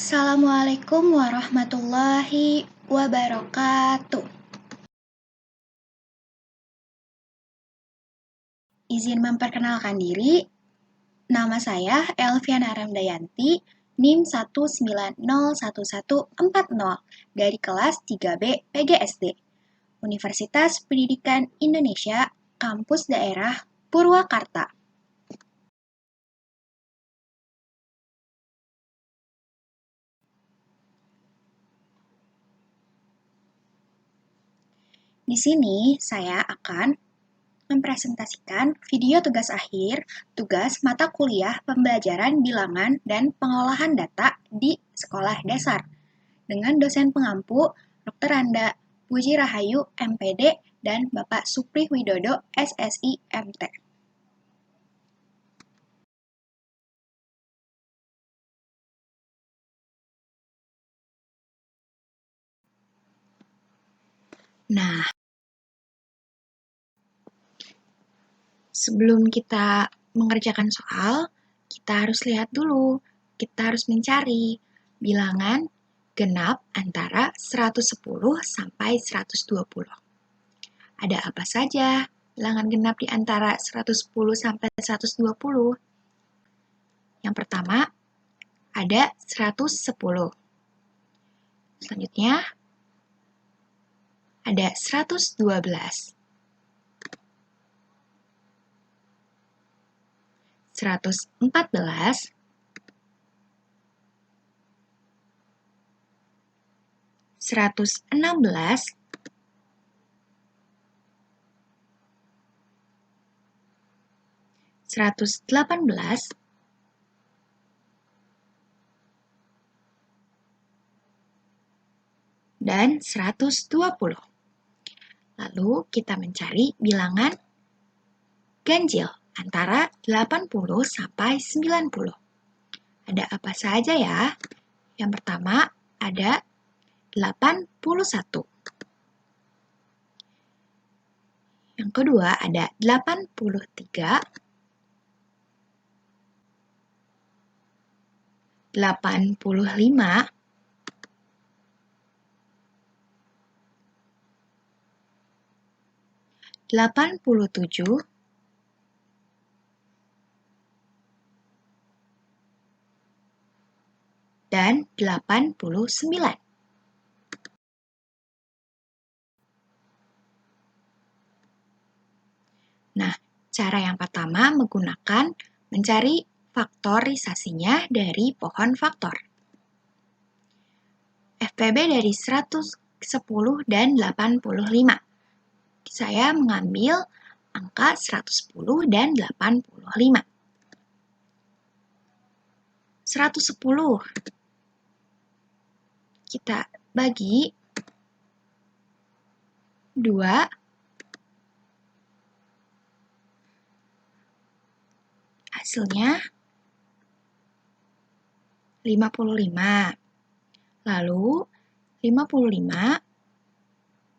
Assalamualaikum warahmatullahi wabarakatuh. Izin memperkenalkan diri, nama saya Elviana Ramdayanti, NIM 1901140 dari kelas 3B PGSD, Universitas Pendidikan Indonesia, Kampus Daerah Purwakarta. Di sini saya akan mempresentasikan video tugas akhir, tugas mata kuliah pembelajaran bilangan dan pengolahan data di sekolah dasar dengan dosen pengampu Dr. Randa Puji Rahayu MPD dan Bapak Supri Widodo SSI MT. Nah, sebelum kita mengerjakan soal, kita harus lihat dulu, kita harus mencari bilangan genap antara 110 sampai 120. Ada apa saja bilangan genap di antara 110 sampai 120? Yang pertama, ada 110. Selanjutnya, ada 112. 114, 116, 118, dan 120. Lalu kita mencari bilangan ganjil antara 80 sampai 90. Ada apa saja ya? Yang pertama ada 81. Yang kedua ada 83, 85, 87, dan 89. Nah, cara yang pertama menggunakan mencari faktorisasinya dari pohon faktor. FPB dari 110 dan 85. Saya mengambil angka 110 dan 85. 110 kita bagi 2, hasilnya 55. Lalu 55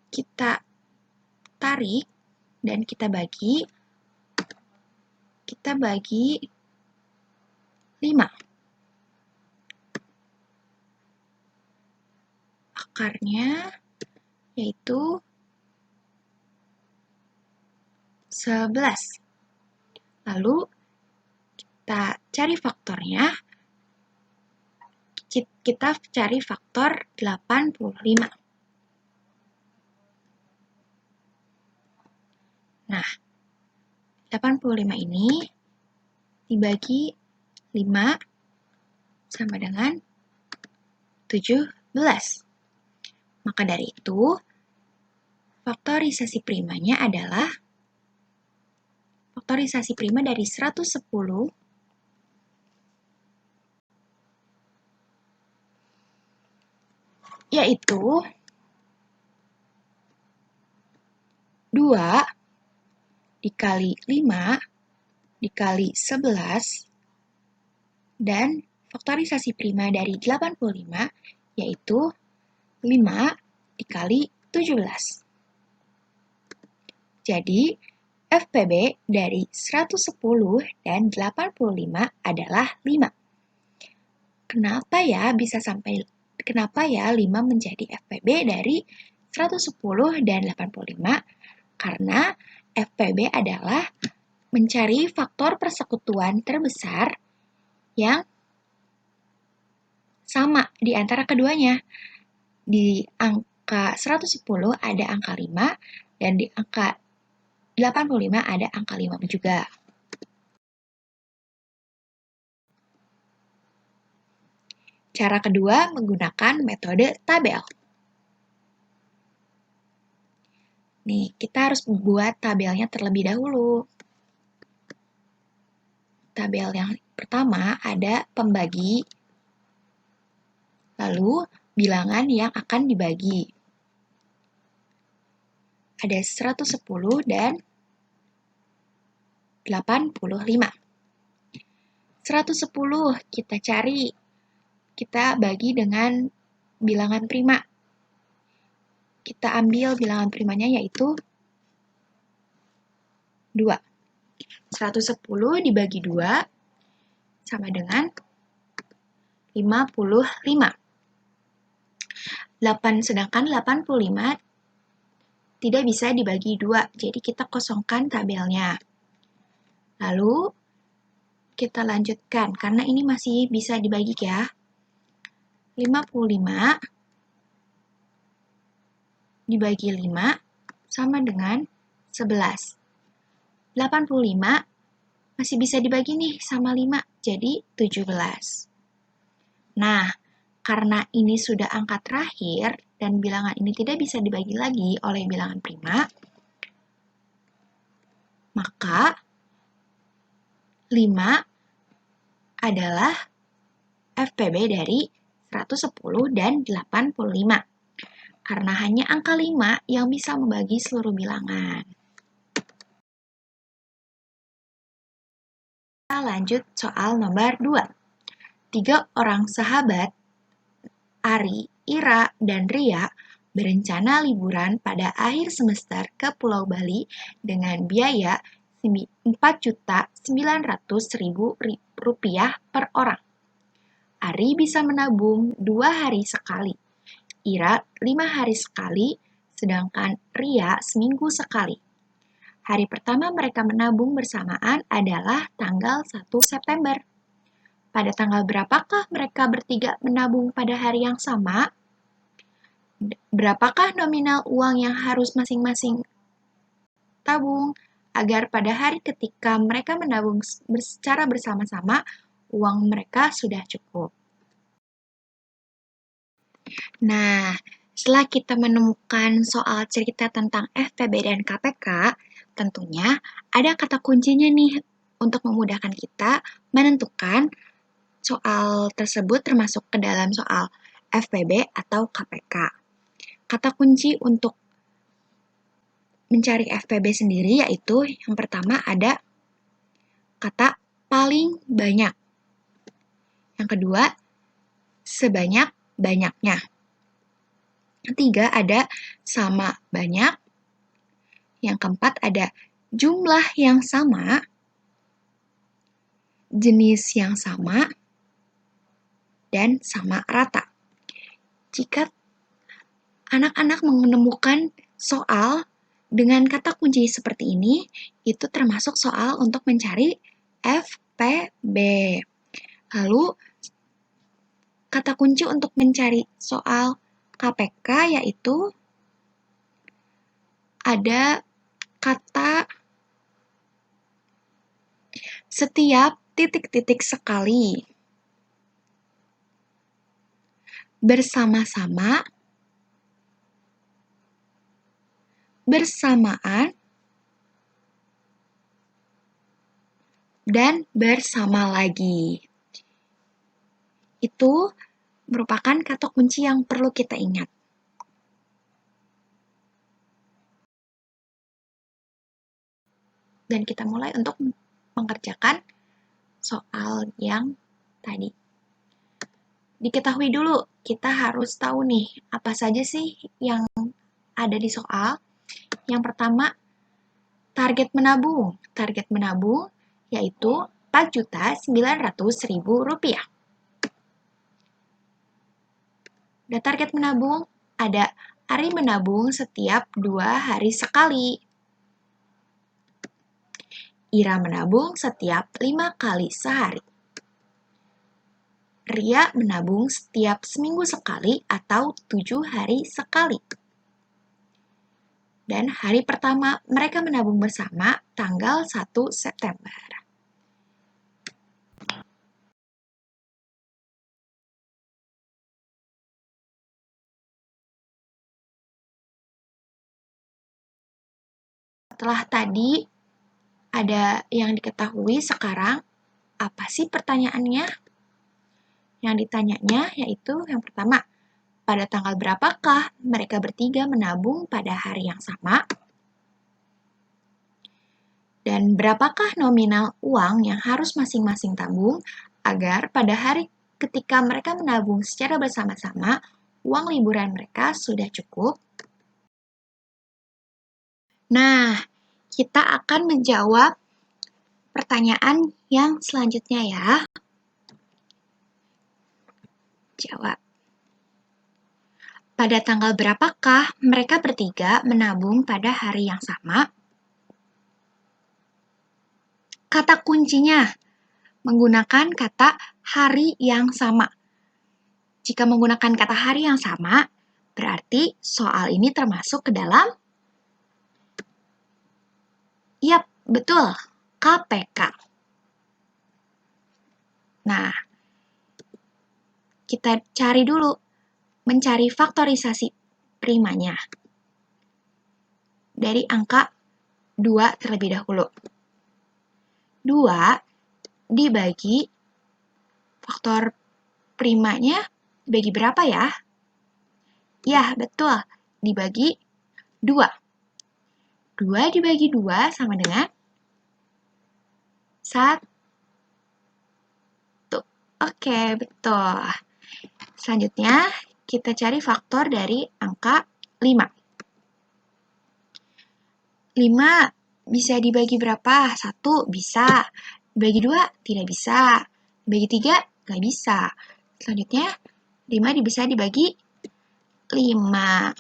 kita tarik dan kita bagi 5. Akarnya yaitu 11. Lalu kita cari faktornya. Kita cari faktor 85. Nah, 85 ini dibagi 5 sama dengan 17. Maka dari itu, faktorisasi primanya adalah faktorisasi prima dari 110 yaitu 2 dikali 5 dikali 11 dan faktorisasi prima dari 85 yaitu 5 dikali 17. Jadi, FPB dari 110 dan 85 adalah 5. Kenapa ya 5 menjadi FPB dari 110 dan 85? Karena FPB adalah mencari faktor persekutuan terbesar yang sama di antara keduanya. Di angka 110 ada angka 5 dan di angka 85 ada angka 5 juga. Cara kedua menggunakan metode tabel. Nih, kita harus buat tabelnya terlebih dahulu. Tabel yang pertama ada pembagi, lalu bilangan yang akan dibagi. Ada 110 dan 85. 110 kita cari, kita bagi dengan bilangan prima. Kita ambil bilangan primanya yaitu 2. 110 dibagi 2 sama dengan 55. Sedangkan 85 tidak bisa dibagi 2, jadi kita kosongkan tabelnya. Lalu kita lanjutkan, karena ini masih bisa dibagi ya. 55 dibagi 5 sama dengan 11. 85 masih bisa dibagi nih sama 5, jadi 17. Nah, karena ini sudah angka terakhir dan bilangan ini tidak bisa dibagi lagi oleh bilangan prima, maka 5 adalah FPB dari 110 dan 85. Karena hanya angka 5 yang bisa membagi seluruh bilangan. Kita lanjut soal nomor 2. 3 orang sahabat, Ari, Ira, dan Ria, berencana liburan pada akhir semester ke Pulau Bali dengan biaya Rp4.900.000 per orang. Ari bisa menabung 2 hari sekali, Ira 5 hari sekali, sedangkan Ria seminggu sekali. Hari pertama mereka menabung bersamaan adalah tanggal 1 September. Pada tanggal berapakah mereka bertiga menabung pada hari yang sama? Berapakah nominal uang yang harus masing-masing tabung agar pada hari ketika mereka menabung secara bersama-sama, uang mereka sudah cukup? Nah, setelah kita menemukan soal cerita tentang FPB dan KPK, tentunya ada kata kuncinya nih untuk memudahkan kita menentukan soal tersebut termasuk ke dalam soal FPB atau KPK. Kata kunci untuk mencari FPB sendiri yaitu yang pertama ada kata paling banyak. Yang kedua, sebanyak-banyaknya. Ketiga ada sama banyak. Yang keempat ada jumlah yang sama, jenis yang sama, dan sama rata. Jika anak-anak menemukan soal dengan kata kunci seperti ini, itu termasuk soal untuk mencari FPB. Lalu, kata kunci untuk mencari soal KPK yaitu ada kata setiap titik-titik sekali, bersama-sama, bersamaan, dan bersama lagi. Itu merupakan kata kunci yang perlu kita ingat. Dan kita mulai untuk mengerjakan soal yang tadi. Diketahui dulu, kita harus tahu nih, apa saja sih yang ada di soal. Yang pertama, target menabung. Target menabung yaitu Rp4.900.000. Dan target menabung ada Ari menabung setiap 2 hari sekali. Ira menabung setiap 5 kali sehari. Ria menabung setiap seminggu sekali atau 7 hari sekali. Dan hari pertama mereka menabung bersama tanggal 1 September. Setelah tadi ada yang diketahui, sekarang apa sih pertanyaannya? Yang ditanyanya yaitu yang pertama, pada tanggal berapakah mereka bertiga menabung pada hari yang sama? Dan berapakah nominal uang yang harus masing-masing tabung agar pada hari ketika mereka menabung secara bersama-sama, uang liburan mereka sudah cukup? Nah, kita akan menjawab pertanyaan yang selanjutnya ya. Jawab. Pada tanggal berapakah mereka bertiga menabung pada hari yang sama? Kata kuncinya menggunakan kata hari yang sama. Jika menggunakan kata hari yang sama, berarti soal ini termasuk ke dalam? Yap, betul, KPK. Nah, kita cari dulu, mencari faktorisasi primanya. Dari angka 2 terlebih dahulu. 2 dibagi faktor primanya dibagi berapa ya? Ya, betul. Dibagi 2. 2 dibagi 2 sama dengan 1. Oke, betul. Selanjutnya, kita cari faktor dari angka 5. 5 bisa dibagi berapa? 1 bisa. Dibagi 2 tidak bisa. Dibagi 3 nggak bisa. Selanjutnya, 5 bisa dibagi 5.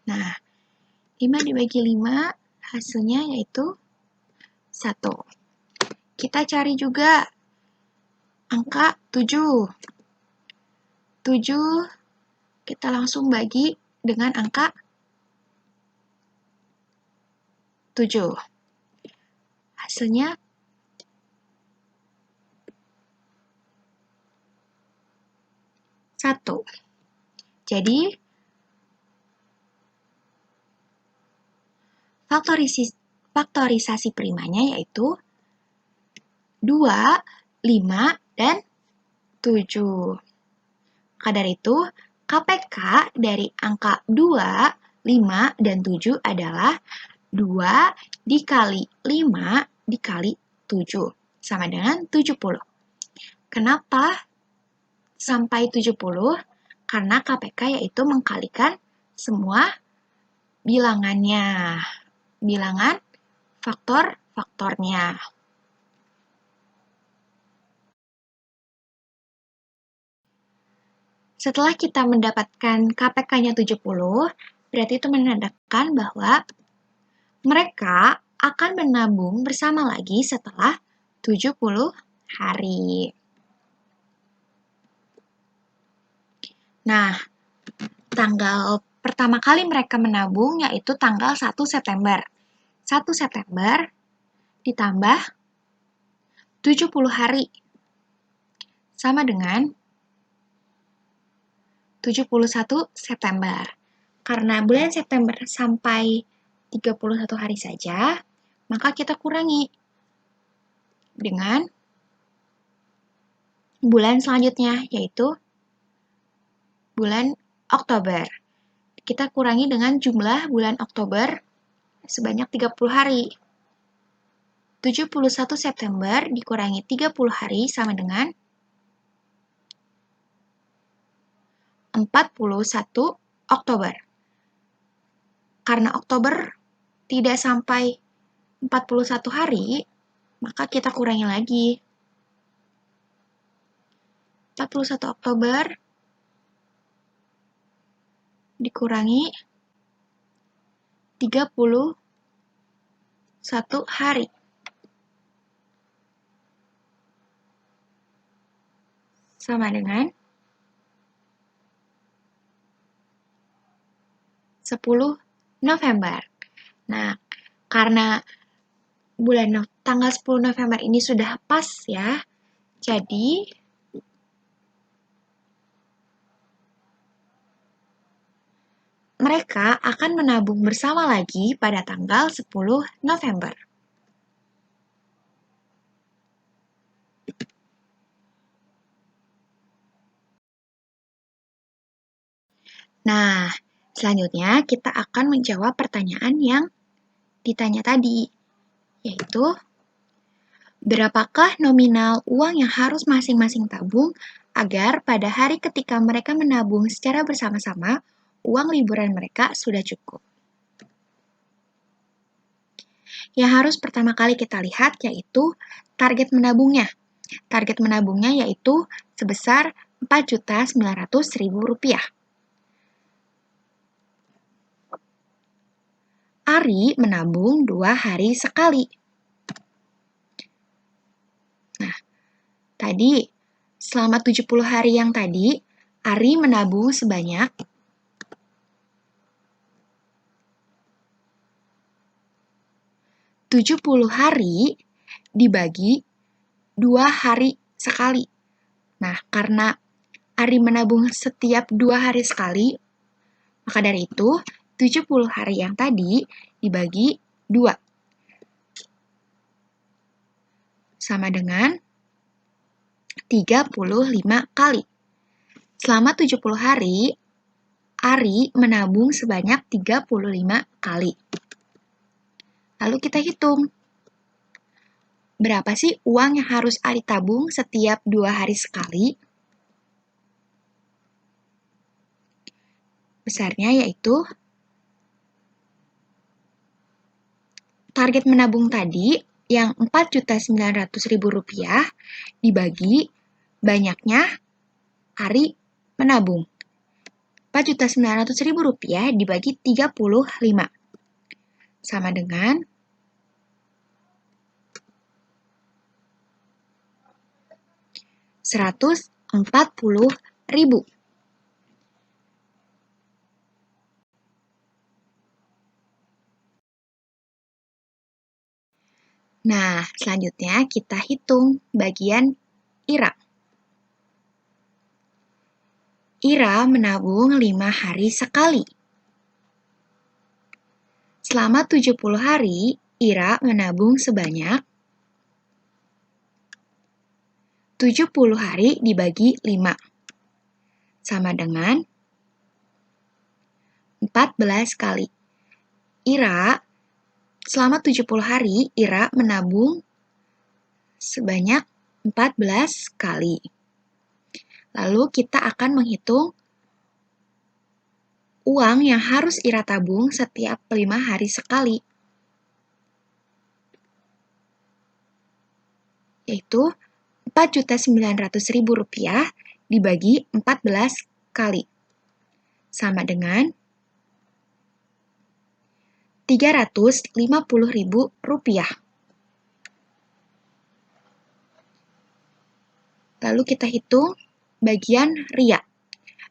Nah, 5 dibagi 5 hasilnya yaitu 1. Kita cari juga angka 7. 7 kita langsung bagi dengan angka 7. Hasilnya 1. Jadi, faktorisasi primanya yaitu 2, 5, dan 7. Maka dari itu, KPK dari angka 2, 5, dan 7 adalah 2 dikali 5 dikali 7, sama dengan 70. Kenapa sampai 70? Karena KPK yaitu mengkalikan semua bilangannya. Bilangan faktor-faktornya. Setelah kita mendapatkan KPK-nya 70, berarti itu menandakan bahwa mereka akan menabung bersama lagi setelah 70 hari. Nah, tanggal pertama kali mereka menabung yaitu tanggal 1 September. 1 September ditambah 70 hari sama dengan 71 September. Karena bulan September sampai 31 hari saja, maka kita kurangi dengan bulan selanjutnya, yaitu bulan Oktober. Kita kurangi dengan jumlah bulan Oktober sebanyak 30 hari. 71 September dikurangi 30 hari sama dengan 41 Oktober. Karena Oktober tidak sampai 41 hari, maka kita kurangi lagi. 41 Oktober dikurangi 31 hari. Sama dengan 10 November. Nah, karena tanggal 10 November ini sudah pas ya, jadi mereka akan menabung bersama lagi pada tanggal 10 November. Nah, selanjutnya kita akan menjawab pertanyaan yang ditanya tadi, yaitu berapakah nominal uang yang harus masing-masing tabung agar pada hari ketika mereka menabung secara bersama-sama, uang liburan mereka sudah cukup. Yang harus pertama kali kita lihat yaitu target menabungnya. Target menabungnya yaitu sebesar Rp4.900.000. Ari menabung 2 hari sekali. Nah, tadi selama 70 hari yang tadi, Ari menabung sebanyak 70 hari dibagi 2 hari sekali. Nah, karena Ari menabung setiap 2 hari sekali, maka dari itu 70 hari yang tadi dibagi 2. Sama dengan 35 kali. Selama 70 hari, Ari menabung sebanyak 35 kali. Lalu kita hitung. Berapa sih uang yang harus Ari tabung setiap 2 hari sekali? Besarnya yaitu target menabung tadi yang Rp4.900.000 dibagi banyaknya Ari menabung. Rp4.900.000 dibagi 35 sama dengan 140.000. Nah, selanjutnya kita hitung bagian Ira. Ira menabung 5 hari sekali. Selama 70 hari, Ira menabung sebanyak 70 hari dibagi 5. Sama dengan 14 kali. Selama 70 hari, Ira menabung sebanyak 14 kali. Lalu kita akan menghitung uang yang harus Ira tabung setiap 5 hari sekali, yaitu Rp4.900.000 dibagi 14 kali, sama dengan Rp350.000. Lalu kita hitung bagian Ria.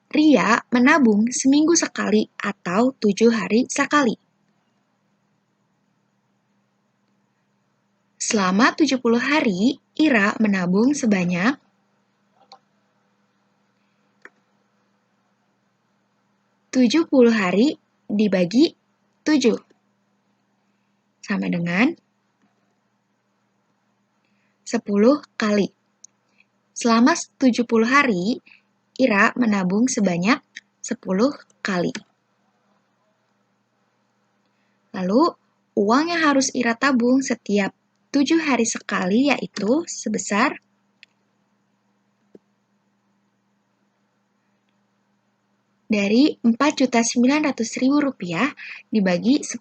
Ria menabung seminggu sekali atau 7 hari sekali. Selama 70 hari, Ira menabung sebanyak 70 hari dibagi 7. Sama dengan 10 kali. Selama 70 hari, Ira menabung sebanyak 10 kali. Lalu, uang yang harus Ira tabung setiap 7 hari sekali yaitu sebesar dari Rp4.900.000 dibagi 10,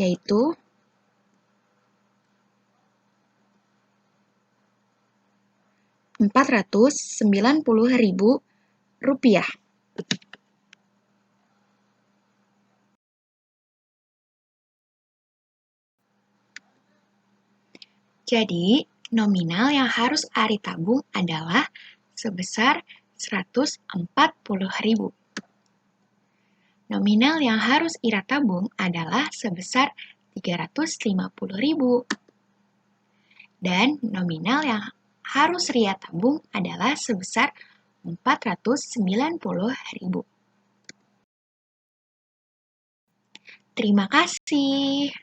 yaitu Rp490.000. Jadi, nominal yang harus Ari tabung adalah sebesar Rp140.000. Nominal yang harus Ira tabung adalah sebesar Rp350.000. Dan nominal yang harus Ria tabung adalah sebesar Rp490.000. Terima kasih.